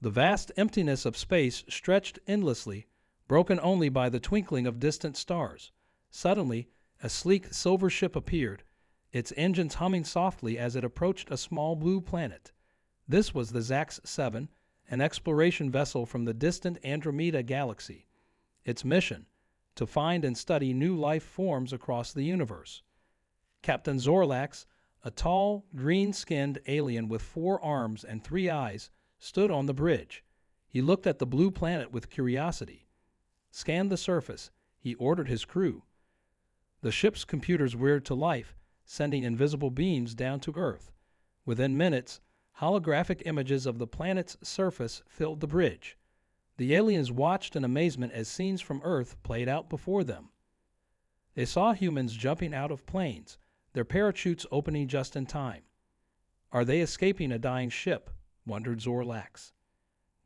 The vast emptiness of space stretched endlessly, broken only by the twinkling of distant stars. Suddenly, a sleek silver ship appeared, its engines humming softly as it approached a small blue planet. This was the Zax-7, an exploration vessel from the distant Andromeda galaxy. Its mission: to find and study new life forms across the universe. Captain Zorlax, a tall, green-skinned alien with 4 arms and 3 eyes, stood on the bridge. He looked at the blue planet with curiosity. "Scan the surface," he ordered his crew. The ship's computers whirred to life, sending invisible beams down to Earth. Within minutes, holographic images of the planet's surface filled the bridge. The aliens watched in amazement as scenes from Earth played out before them. They saw humans jumping out of planes, their parachutes opening just in time. "Are they escaping a dying ship?" wondered Zorlax.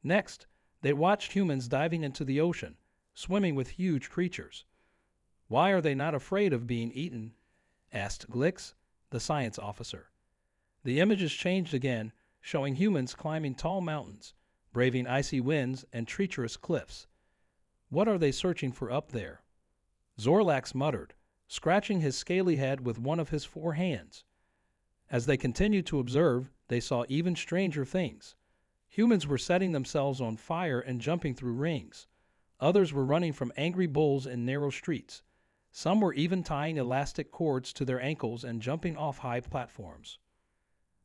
Next, they watched humans diving into the ocean, swimming with huge creatures. "Why are they not afraid of being eaten?" asked Glix, the science officer. The images changed again, showing humans climbing tall mountains, braving icy winds and treacherous cliffs. "What are they searching for up there?" Zorlax muttered, scratching his scaly head with one of his 4 hands. As they continued to observe, they saw even stranger things. Humans were setting themselves on fire and jumping through rings. Others were running from angry bulls in narrow streets. Some were even tying elastic cords to their ankles and jumping off high platforms.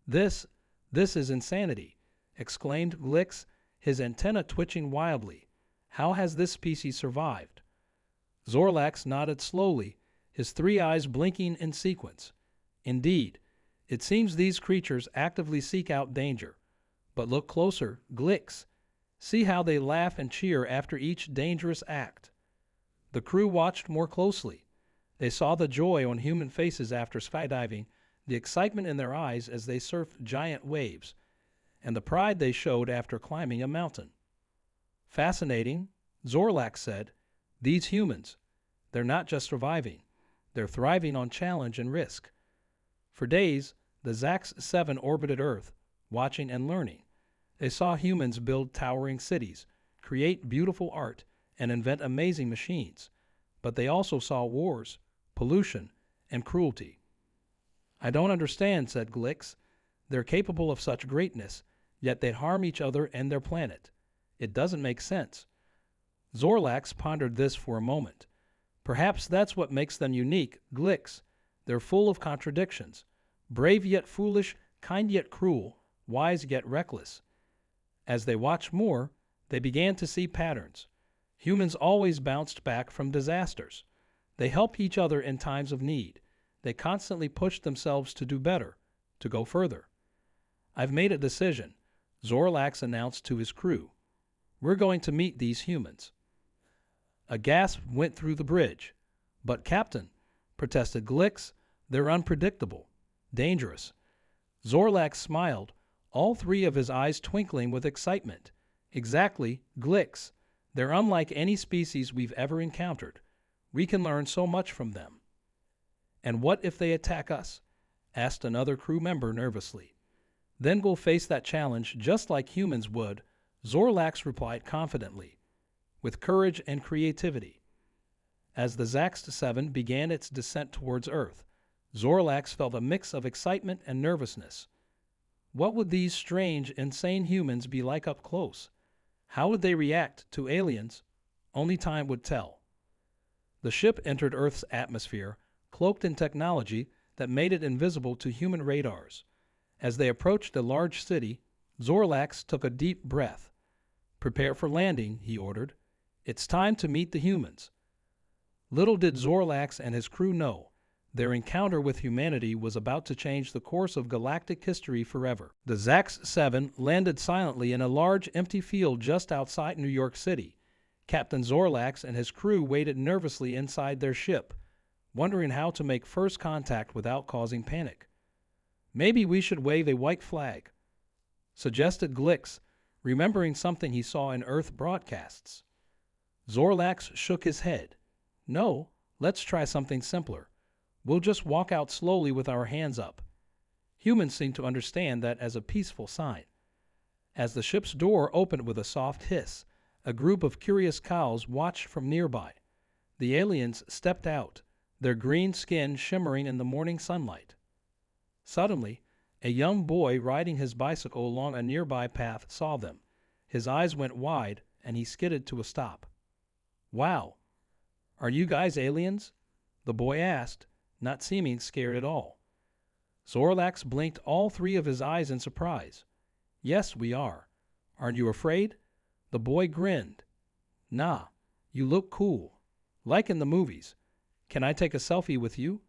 This is insanity," exclaimed Glix, his antenna twitching wildly. "How has this species survived?" Zorlax nodded slowly, his 3 eyes blinking in sequence. "Indeed, it seems these creatures actively seek out danger. But look closer, Glix. See how they laugh and cheer after each dangerous act." The crew watched more closely. They saw the joy on human faces after skydiving, the excitement in their eyes as they surfed giant waves, and the pride they showed after climbing a mountain. "Fascinating," Zorlax said. "These humans, they're not just surviving. They're thriving on challenge and risk." For days, the Zax-7 orbited Earth, watching and learning. They saw humans build towering cities, create beautiful art, and invent amazing machines. But they also saw wars, pollution, and cruelty. "I don't understand," said Glix. "They're capable of such greatness, yet they'd harm each other and their planet. It doesn't make sense." Zorlax pondered this for a moment. "Perhaps that's what makes them unique, Glix. They're full of contradictions. Brave yet foolish, kind yet cruel, wise yet reckless." As they watched more, they began to see patterns. Humans always bounced back from disasters. They helped each other in times of need. They constantly pushed themselves to do better, to go further. "I've made a decision," Zorlax announced to his crew. "We're going to meet these humans." A gasp went through the bridge. "But Captain," protested Glix, "they're unpredictable, dangerous." Zorlax smiled, all 3 of his eyes twinkling with excitement. "Exactly, Glix. They're unlike any species we've ever encountered. We can learn so much from them." "And what if they attack us?" asked another crew member nervously. "Then we'll face that challenge just like humans would," Zorlax replied confidently, "with courage and creativity." As the Zax-7 began its descent towards Earth, Zorlax felt a mix of excitement and nervousness. What would these strange, insane humans be like up close? How would they react to aliens? Only time would tell. The ship entered Earth's atmosphere, cloaked in technology that made it invisible to human radars. As they approached a large city, Zorlax took a deep breath. "Prepare for landing," he ordered. "It's time to meet the humans." Little did Zorlax and his crew know, their encounter with humanity was about to change the course of galactic history forever. The Zax-7 landed silently in a large empty field just outside New York City. Captain Zorlax and his crew waited nervously inside their ship, wondering how to make first contact without causing panic. "Maybe we should wave a white flag," suggested Glix, remembering something he saw in Earth broadcasts. Zorlax shook his head. "No, let's try something simpler. We'll just walk out slowly with our hands up. Humans seem to understand that as a peaceful sign." As the ship's door opened with a soft hiss, a group of curious cows watched from nearby. The aliens stepped out, their green skin shimmering in the morning sunlight. Suddenly, a young boy riding his bicycle along a nearby path saw them. His eyes went wide, and he skidded to a stop. "Wow! Are you guys aliens?" the boy asked, not seeming scared at all. Zorlax blinked all three of his eyes in surprise. "Yes, we are. Aren't you afraid?" The boy grinned. "Nah, you look cool. Like in the movies. Can I take a selfie with you?"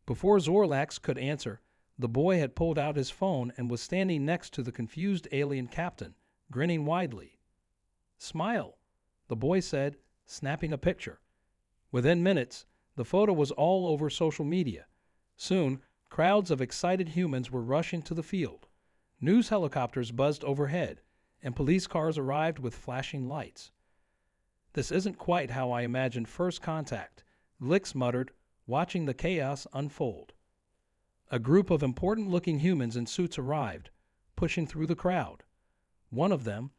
Before Zorlax could answer, the boy had pulled out his phone and was standing next to the confused alien captain, grinning widely. "Smile," the boy said, snapping a picture. Within minutes, the photo was all over social media. Soon, crowds of excited humans were rushing to the field. News helicopters buzzed overhead, and police cars arrived with flashing lights. "This isn't quite how I imagined first contact," Glix muttered, watching the chaos unfold. A group of important-looking humans in suits arrived, pushing through the crowd. One of them,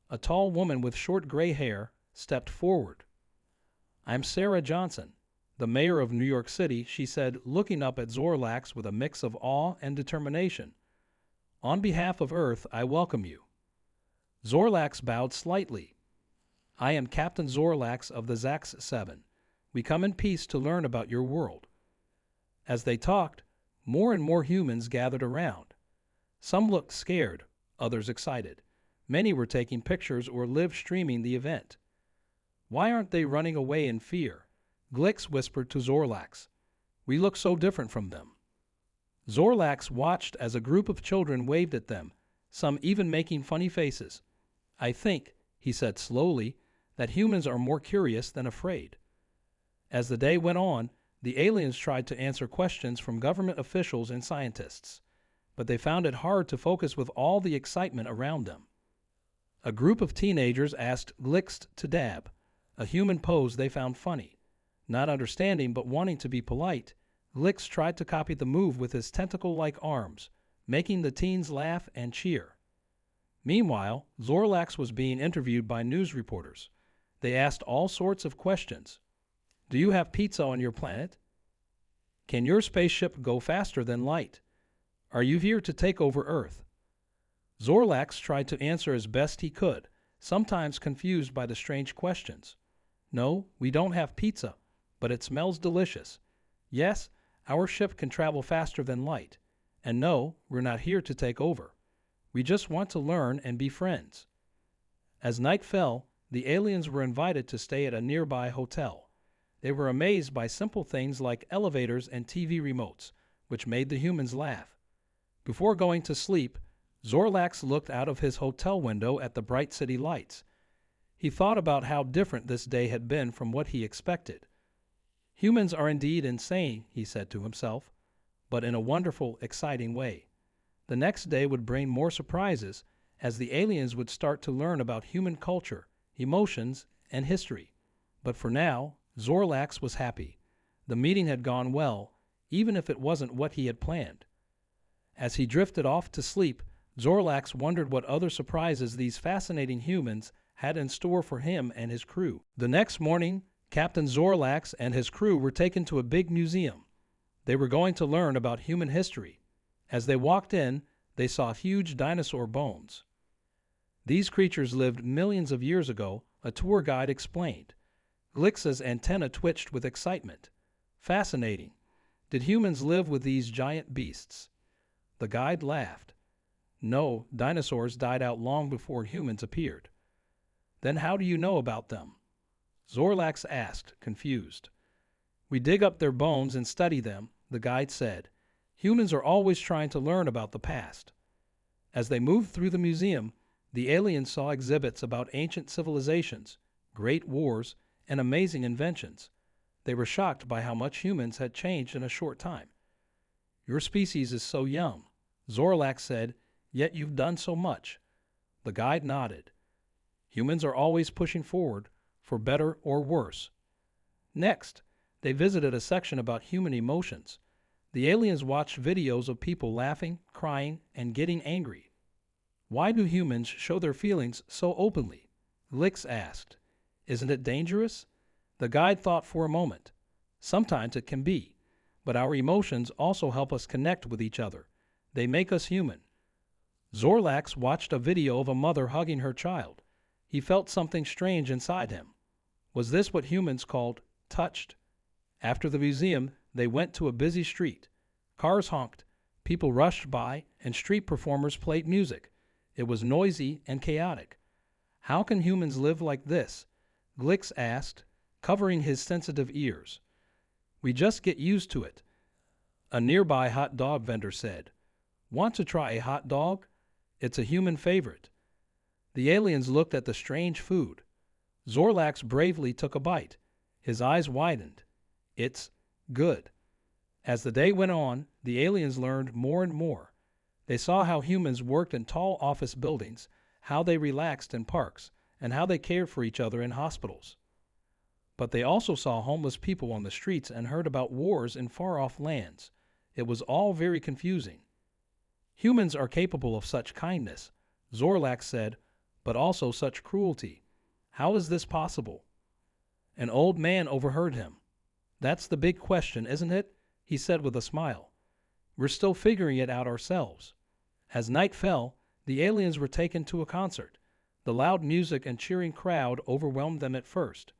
a tall woman with short gray hair, stepped forward. "I'm Sarah Johnson, the mayor of New York City," she said, looking up at Zorlax with a mix of awe and determination. "On behalf of Earth, I welcome you." Zorlax bowed slightly. "I am Captain Zorlax of the Zax 7. We come in peace to learn about your world." As they talked, more and more humans gathered around. Some looked scared, others excited. Many were taking pictures or live streaming the event. "Why aren't they running away in fear?" Glix whispered to Zorlax. "We look so different from them." Zorlax watched as a group of children waved at them, some even making funny faces. "I think," he said slowly, "that humans are more curious than afraid." As the day went on, the aliens tried to answer questions from government officials and scientists, but they found it hard to focus with all the excitement around them. A group of teenagers asked Glix to dab, a human pose they found funny. Not understanding but wanting to be polite, Glix tried to copy the move with his tentacle-like arms, making the teens laugh and cheer. Meanwhile, Zorlax was being interviewed by news reporters. They asked all sorts of questions. "Do you have pizza on your planet? Can your spaceship go faster than light? Are you here to take over Earth?" Zorlax tried to answer as best he could, sometimes confused by the strange questions. "No, we don't have pizza, but it smells delicious. Yes, our ship can travel faster than light. And no, we're not here to take over. We just want to learn and be friends." As night fell, the aliens were invited to stay at a nearby hotel. They were amazed by simple things like elevators and TV remotes, which made the humans laugh. Before going to sleep, Zorlax looked out of his hotel window at the bright city lights. He thought about how different this day had been from what he expected. "Humans are indeed insane," he said to himself, but in a wonderful, exciting way. The next day would bring more surprises, as the aliens would start to learn about human culture, emotions, and history. But for now, Zorlax was happy. The meeting had gone well, even if it wasn't what he had planned. As he drifted off to sleep, Zorlax wondered what other surprises these fascinating humans had in store for him and his crew. The next morning, Captain Zorlax and his crew were taken to a big museum. They were going to learn about human history. As they walked in, they saw huge dinosaur bones. "These creatures lived millions of years ago," a tour guide explained. Glix's antenna twitched with excitement. "Fascinating. Did humans live with these giant beasts?" The guide laughed. "No, dinosaurs died out long before humans appeared." "Then how do you know about them?" Zorlax asked, confused. "We dig up their bones and study them," the guide said. "Humans are always trying to learn about the past." As they moved through the museum, the aliens saw exhibits about ancient civilizations, great wars, and amazing inventions. They were shocked by how much humans had changed in a short time. "Your species is so young," Zorlax said, "yet you've done so much." The guide nodded. "Humans are always pushing forward, for better or worse." Next, they visited a section about human emotions. The aliens watched videos of people laughing, crying, and getting angry. Why do humans show their feelings so openly? Glix asked. Isn't it dangerous? The guide thought for a moment. Sometimes it can be, but our emotions also help us connect with each other. They make us human. Zorlax watched a video of a mother hugging her child. He felt something strange inside him. Was this what humans called touched? After the museum, they went to a busy street. Cars honked, people rushed by, and street performers played music. It was noisy and chaotic. How can humans live like this? Glix asked, covering his sensitive ears. We just get used to it. A nearby hot dog vendor said, Want to try a hot dog? It's a human favorite. The aliens looked at the strange food. Zorlax bravely took a bite. His eyes widened. It's good. As the day went on, the aliens learned more and more. They saw how humans worked in tall office buildings, how they relaxed in parks, and how they cared for each other in hospitals. But they also saw homeless people on the streets and heard about wars in far-off lands. It was all very confusing. Humans are capable of such kindness, Zorlax said, but also such cruelty. How is this possible? An old man overheard him. That's the big question, isn't it? He said with a smile. We're still figuring it out ourselves. As night fell, the aliens were taken to a concert. The loud music and cheering crowd overwhelmed them at first.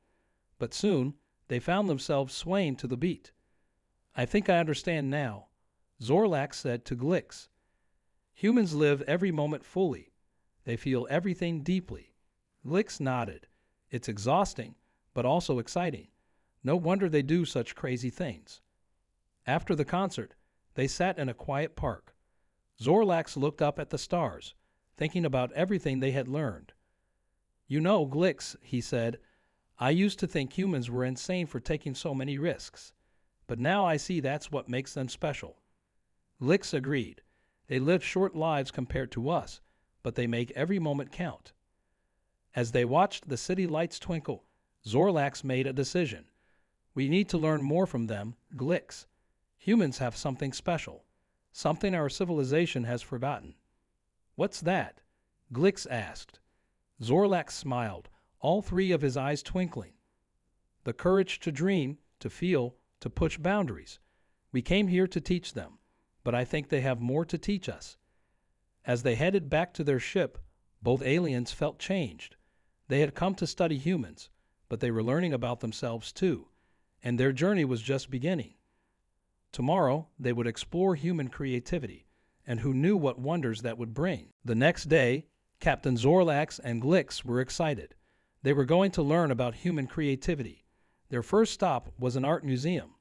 But soon, they found themselves swaying to the beat. I think I understand now, Zorlax said to Glix. Humans live every moment fully. They feel everything deeply. Glix nodded. It's exhausting, but also exciting. No wonder they do such crazy things. After the concert, they sat in a quiet park. Zorlax looked up at the stars, thinking about everything they had learned. You know, Glix, he said, I used to think humans were insane for taking so many risks, but now I see that's what makes them special. Glix agreed. They live short lives compared to us, but they make every moment count. As they watched the city lights twinkle, Zorlax made a decision. We need to learn more from them, Glix. Humans have something special, something our civilization has forgotten. What's that? Glix asked. Zorlax smiled, all three of his eyes twinkling. The courage to dream, to feel, to push boundaries. We came here to teach them, but I think they have more to teach us. As they headed back to their ship, both aliens felt changed. They had come to study humans, but they were learning about themselves too, and their journey was just beginning. Tomorrow, they would explore human creativity, and who knew what wonders that would bring. The next day, Captain Zorlax and Glix were excited. They were going to learn about human creativity. Their first stop was an art museum.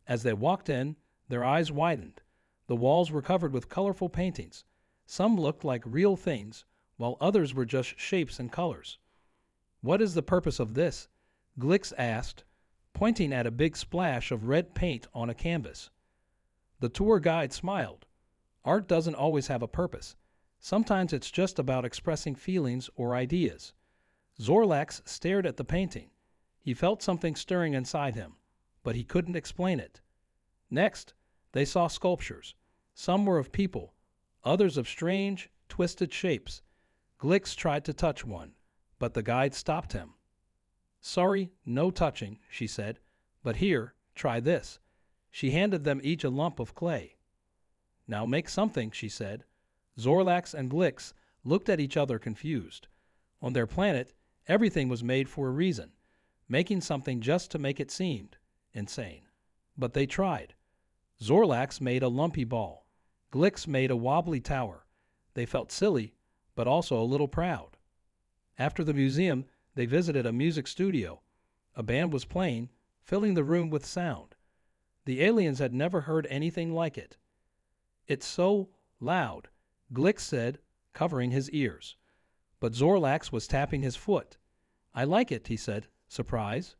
As they walked in, their eyes widened. The walls were covered with colorful paintings. Some looked like real things, while others were just shapes and colors. What is the purpose of this? Glix asked, pointing at a big splash of red paint on a canvas. The tour guide smiled. Art doesn't always have a purpose. Sometimes it's just about expressing feelings or ideas. Zorlax stared at the painting. He felt something stirring inside him, but he couldn't explain it. Next, they saw sculptures. Some were of people, others of strange, twisted shapes. Glix tried to touch one, but the guide stopped him. Sorry, no touching, she said, but here, try this. She handed them each a lump of clay. Now make something, she said. Zorlax and Glix looked at each other confused. On their planet, everything was made for a reason. Making something just to make it seemed insane. But they tried. Zorlax made a lumpy ball. Glix made a wobbly tower. They felt silly, but also a little proud. After the museum, they visited a music studio. A band was playing, filling the room with sound. The aliens had never heard anything like it. It's so loud, Glix said, covering his ears. But Zorlax was tapping his foot. I like it, he said, surprised.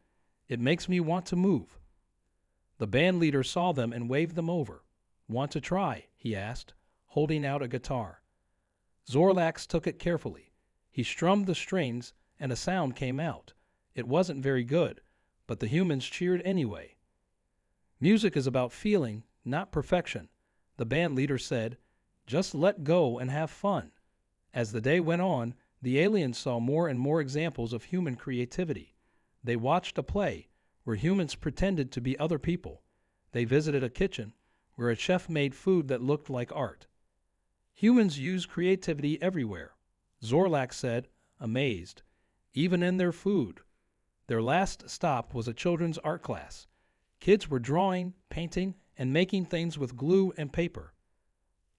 It makes me want to move. The band leader saw them and waved them over. Want to try? He asked, holding out a guitar. Zorlax took it carefully. He strummed the strings and a sound came out. It wasn't very good, but the humans cheered anyway. Music is about feeling, not perfection, the band leader said. Just let go and have fun. As the day went on, the aliens saw more and more examples of human creativity. They watched a play where humans pretended to be other people. They visited a kitchen where a chef made food that looked like art. Humans use creativity everywhere, Zorlak said, amazed, even in their food. Their last stop was a children's art class. Kids were drawing, painting, and making things with glue and paper.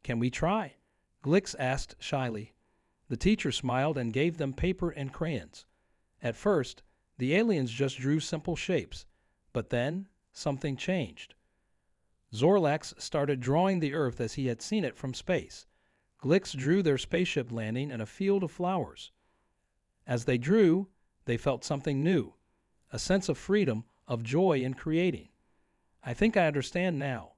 "Can we try?" Glix asked shyly. The teacher smiled and gave them paper and crayons. At first, the aliens just drew simple shapes, but then something changed. Zorlax started drawing the Earth as he had seen it from space. Glix drew their spaceship landing in a field of flowers. As they drew, they felt something new, a sense of freedom, of joy in creating. "I think I understand now,"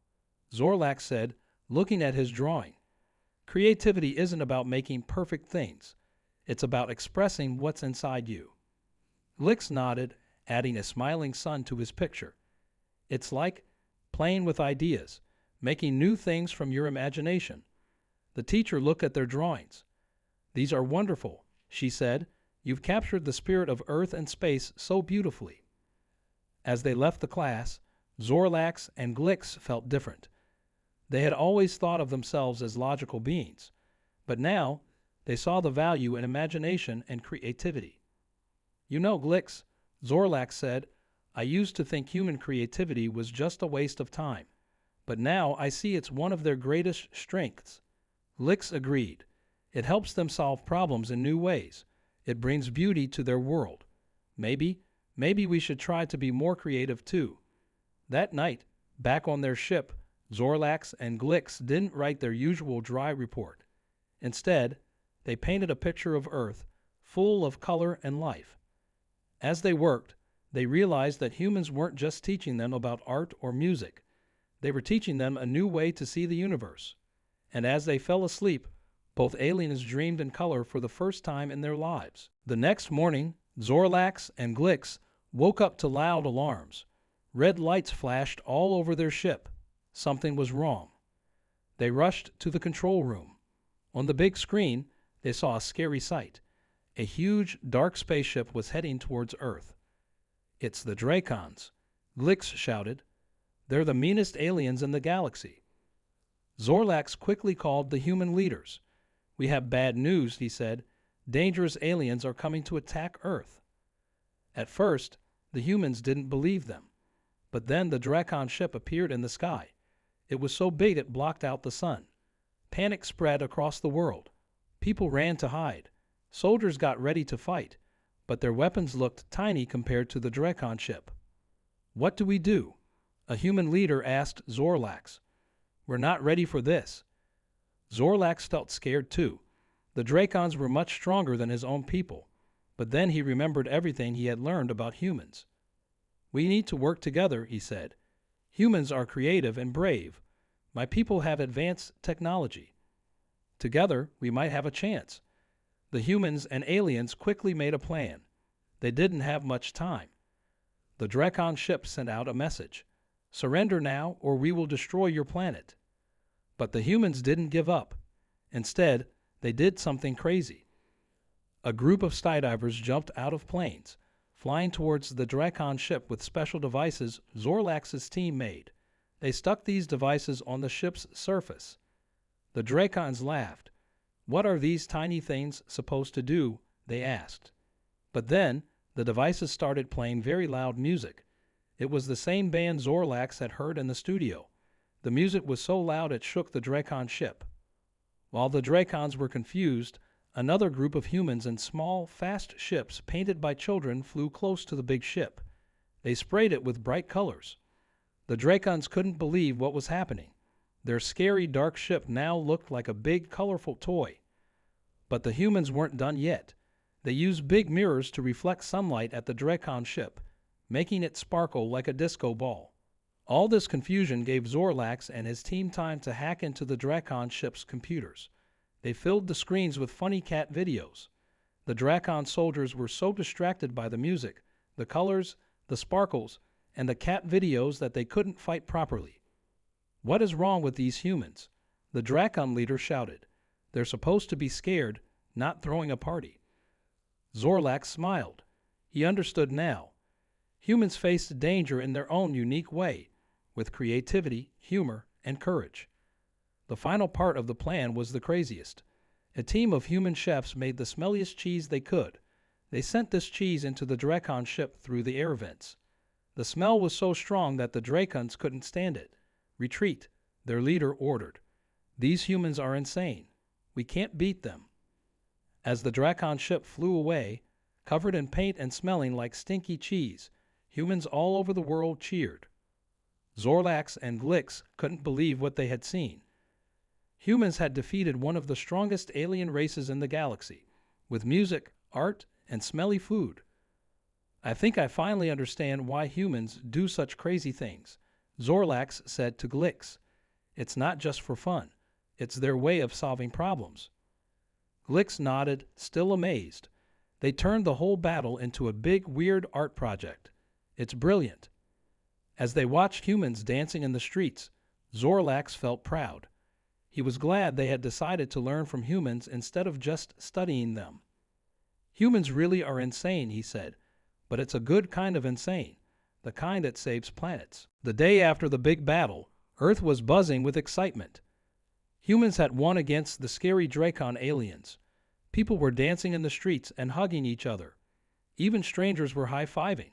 Zorlax said, looking at his drawing. "Creativity isn't about making perfect things. It's about expressing what's inside you." Glix nodded, adding a smiling sun to his picture. "It's like playing with ideas, making new things from your imagination." The teacher looked at their drawings. "These are wonderful," she said. "You've captured the spirit of Earth and space so beautifully." As they left the class, Zorlax and Glix felt different. They had always thought of themselves as logical beings, but now they saw the value in imagination and creativity. "You know, Glix," Zorlax said, "I used to think human creativity was just a waste of time, but now I see it's one of their greatest strengths." Glix agreed. "It helps them solve problems in new ways. It brings beauty to their world. Maybe we should try to be more creative too." That night, back on their ship, Zorlax and Glix didn't write their usual dry report. Instead, they painted a picture of Earth, full of color and life. As they worked, they realized that humans weren't just teaching them about art or music. They were teaching them a new way to see the universe. And as they fell asleep, both aliens dreamed in color for the first time in their lives. The next morning, Zorlax and Glix woke up to loud alarms. Red lights flashed all over their ship. Something was wrong. They rushed to the control room. On the big screen, they saw a scary sight. A huge, dark spaceship was heading towards Earth. "It's the Dracons," Glix shouted. "They're the meanest aliens in the galaxy." Zorlax quickly called the human leaders. "We have bad news," he said. "Dangerous aliens are coming to attack Earth." At first, the humans didn't believe them. But then the Dracon ship appeared in the sky. It was so big it blocked out the sun. Panic spread across the world. People ran to hide. Soldiers got ready to fight, but their weapons looked tiny compared to the Dracon ship. "What do we do?" a human leader asked Zorlax. "We're not ready for this." Zorlax felt scared too. The Dracons were much stronger than his own people, but then he remembered everything he had learned about humans. "We need to work together," he said. "Humans are creative and brave. My people have advanced technology. Together, we might have a chance." The humans and aliens quickly made a plan. They didn't have much time. The Dracon ship sent out a message. "Surrender now, or we will destroy your planet." But the humans didn't give up. Instead, they did something crazy. A group of skydivers jumped out of planes, flying towards the Dracon ship with special devices Zorlax's team made. They stuck these devices on the ship's surface. The Dracons laughed. "What are these tiny things supposed to do?" they asked. But then, the devices started playing very loud music. It was the same band Zorlax had heard in the studio. The music was so loud it shook the Dracon ship. While the Dracons were confused, another group of humans in small, fast ships painted by children flew close to the big ship. They sprayed it with bright colors. The Dracons couldn't believe what was happening. Their scary dark ship now looked like a big, colorful toy. But the humans weren't done yet. They used big mirrors to reflect sunlight at the Dracon ship, making it sparkle like a disco ball. All this confusion gave Zorlax and his team time to hack into the Dracon ship's computers. They filled the screens with funny cat videos. The Dracon soldiers were so distracted by the music, the colors, the sparkles, and the cat videos that they couldn't fight properly. "What is wrong with these humans?" the Dracon leader shouted. "They're supposed to be scared, not throwing a party. Zorlax smiled. He understood now. Humans faced danger in their own unique way, with creativity, humor, and courage. The final part of the plan was the craziest. A team of human chefs made the smelliest cheese they could. They sent this cheese into the Drakon ship through the air vents. The smell was so strong that the Drakons couldn't stand it. Retreat, their leader ordered. These humans are insane. We can't beat them. As the Drakon ship flew away, covered in paint and smelling like stinky cheese, humans all over the world cheered. Zorlax and Glix couldn't believe what they had seen. Humans had defeated one of the strongest alien races in the galaxy, with music, art, and smelly food. I think I finally understand why humans do such crazy things, Zorlax said to Glix. It's not just for fun. It's their way of solving problems. Glix nodded, still amazed. They turned the whole battle into a big, weird art project. It's brilliant. As they watched humans dancing in the streets, Zorlax felt proud. He was glad they had decided to learn from humans instead of just studying them. Humans really are insane, he said, but it's a good kind of insane, the kind that saves planets. The day after the big battle, Earth was buzzing with excitement. Humans had won against the scary Drakon aliens. People were dancing in the streets and hugging each other. Even strangers were high-fiving.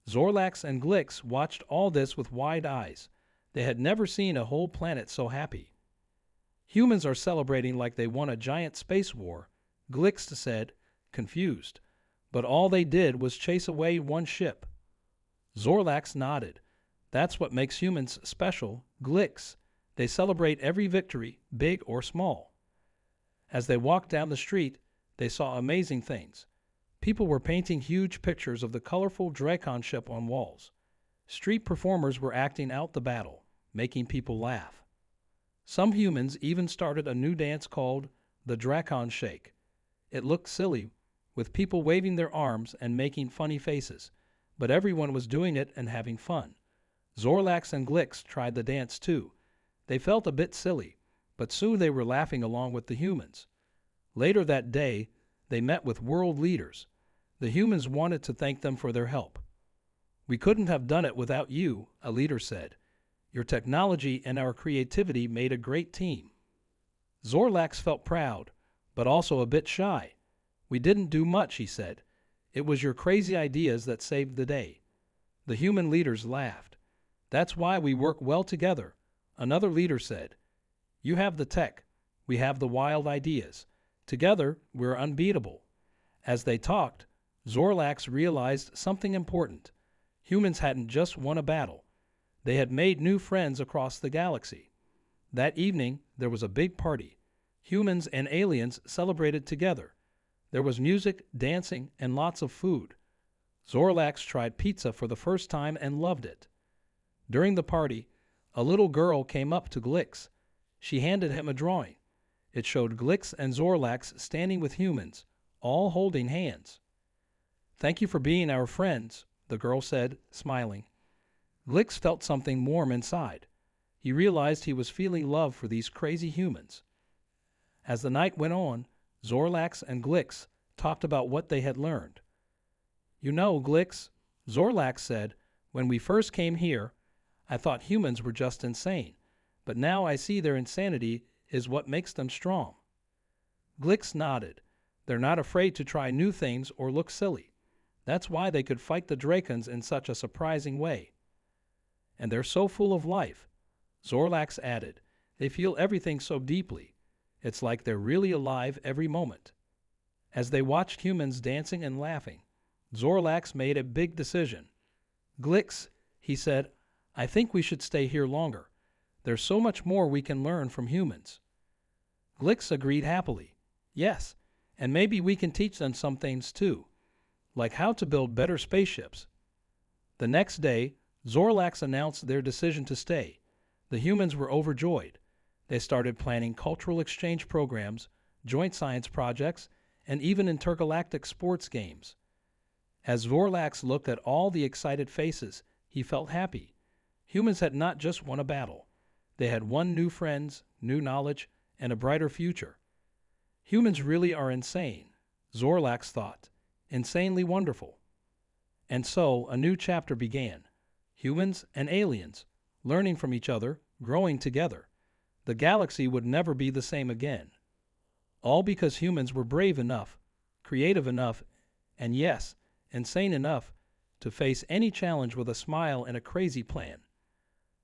Zorlax and Glix watched all this with wide eyes. They had never seen a whole planet so happy. Humans are celebrating like they won a giant space war, Glix said, confused. But all they did was chase away one ship. Zorlax nodded. That's what makes humans special, Glix. They celebrate every victory, big or small. As they walked down the street, they saw amazing things. People were painting huge pictures of the colorful Drakon ship on walls. Street performers were acting out the battle, making people laugh. Some humans even started a new dance called the Drakon Shake. It looked silly, with people waving their arms and making funny faces, but everyone was doing it and having fun. Zorlax and Glix tried the dance too. They felt a bit silly, but soon they were laughing along with the humans. Later that day, they met with world leaders. The humans wanted to thank them for their help. We couldn't have done it without you, a leader said. Your technology and our creativity made a great team. Zorlax felt proud, but also a bit shy. We didn't do much, he said. It was your crazy ideas that saved the day. The human leaders laughed. That's why we work well together, another leader said. You have the tech. We have the wild ideas. Together, we're unbeatable. As they talked, Zorlax realized something important. Humans hadn't just won a battle. They had made new friends across the galaxy. That evening, there was a big party. Humans and aliens celebrated together. There was music, dancing, and lots of food. Zorlax tried pizza for the first time and loved it. During the party, a little girl came up to Glix. She handed him a drawing. It showed Glix and Zorlax standing with humans, all holding hands. Thank you for being our friends, the girl said, smiling. Glix felt something warm inside. He realized he was feeling love for these crazy humans. As the night went on, Zorlax and Glix talked about what they had learned. You know, Glix, Zorlax said, when we first came here, I thought humans were just insane, but now I see their insanity is what makes them strong. Glix nodded. They're not afraid to try new things or look silly. That's why they could fight the Drakons in such a surprising way. And they're so full of life. Zorlax added, they feel everything so deeply. It's like they're really alive every moment. As they watched humans dancing and laughing, Zorlax made a big decision. Glix, he said, I think we should stay here longer. There's so much more we can learn from humans. Glix agreed happily. Yes, and maybe we can teach them some things too, like how to build better spaceships. The next day, Zorlax announced their decision to stay. The humans were overjoyed. They started planning cultural exchange programs, joint science projects, and even intergalactic sports games. As Zorlax looked at all the excited faces, he felt happy. Humans had not just won a battle. They had won new friends, new knowledge, and a brighter future. Humans really are insane, Zorlax thought. Insanely wonderful. And so a new chapter began. Humans and aliens, learning from each other, growing together. The galaxy would never be the same again. All because humans were brave enough, creative enough, and yes, insane enough to face any challenge with a smile and a crazy plan.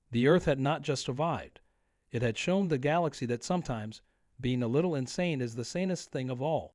The Earth had not just survived. It had shown the galaxy that sometimes being a little insane is the sanest thing of all.